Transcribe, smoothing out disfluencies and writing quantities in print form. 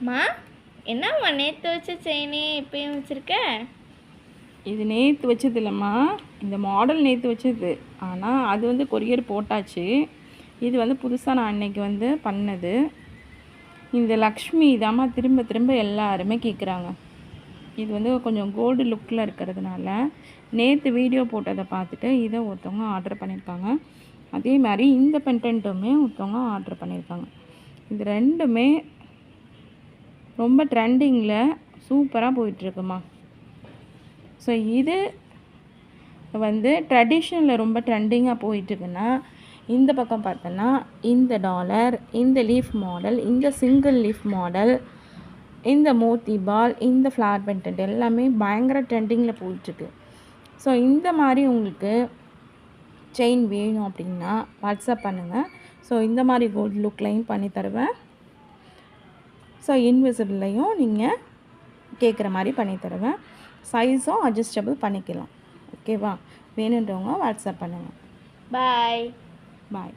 மா என்னம்மா நேற்று வச்ச செயினே இப்பயும் வச்சுருக்க? இது நேற்று வச்சது இல்லைம்மா, இந்த மாடல் நேற்று வச்சது. ஆனால் அது வந்து கொரியர் போட்டாச்சு. இது வந்து புதுசாக நான் அன்னைக்கு வந்து பண்ணது. இந்த லக்ஷ்மி இதாம்மா திரும்ப திரும்ப எல்லாருமே கேட்குறாங்க. இது வந்து கொஞ்சம் கோல்டு லுக்கில் இருக்கிறதுனால நேற்று வீடியோ போட்டதை பார்த்துட்டு இதை ஒருத்தவங்க ஆர்டர் பண்ணியிருக்காங்க. அதே மாதிரி இந்த பென்டென்ட்டுமே ஒருத்தவங்க ஆர்டர் பண்ணியிருக்காங்க. இது ரெண்டுமே ரொம்ப ட்ரெண்டிங்கில் சூப்பராக போயிட்டுருக்குமா. ஸோ இது வந்து ட்ரெடிஷ்னலில் ரொம்ப ட்ரெண்டிங்காக போயிட்டுருக்குன்னா, இந்த பக்கம் பார்த்தோன்னா இந்த டாலர், இந்த லீஃப் மாடல், இந்த சிங்கிள் லீஃப் மாடல், இந்த மோத்தி பால், இந்த ஃப்ளார் பென்டென்ட் எல்லாமே பயங்கர ட்ரெண்டிங்கில் போயிட்டுருக்கு. ஸோ இந்த மாதிரி உங்களுக்கு செயின் வேணும் அப்படின்னா வாட்ஸ்அப் பண்ணுங்கள். ஸோ இந்த மாதிரி கோல்டு லுக்லையும் பண்ணி தருவேன். ஸோ இன்விசிபிள்லையும் நீங்கள் கேட்குற மாதிரி பண்ணி தருவேன். சைஸும் அட்ஜஸ்டபிள் பண்ணிக்கலாம். ஓகேவா? வேணுன்றவங்க வாட்ஸ்அப் பண்ணுங்கள். பாய். பாய்.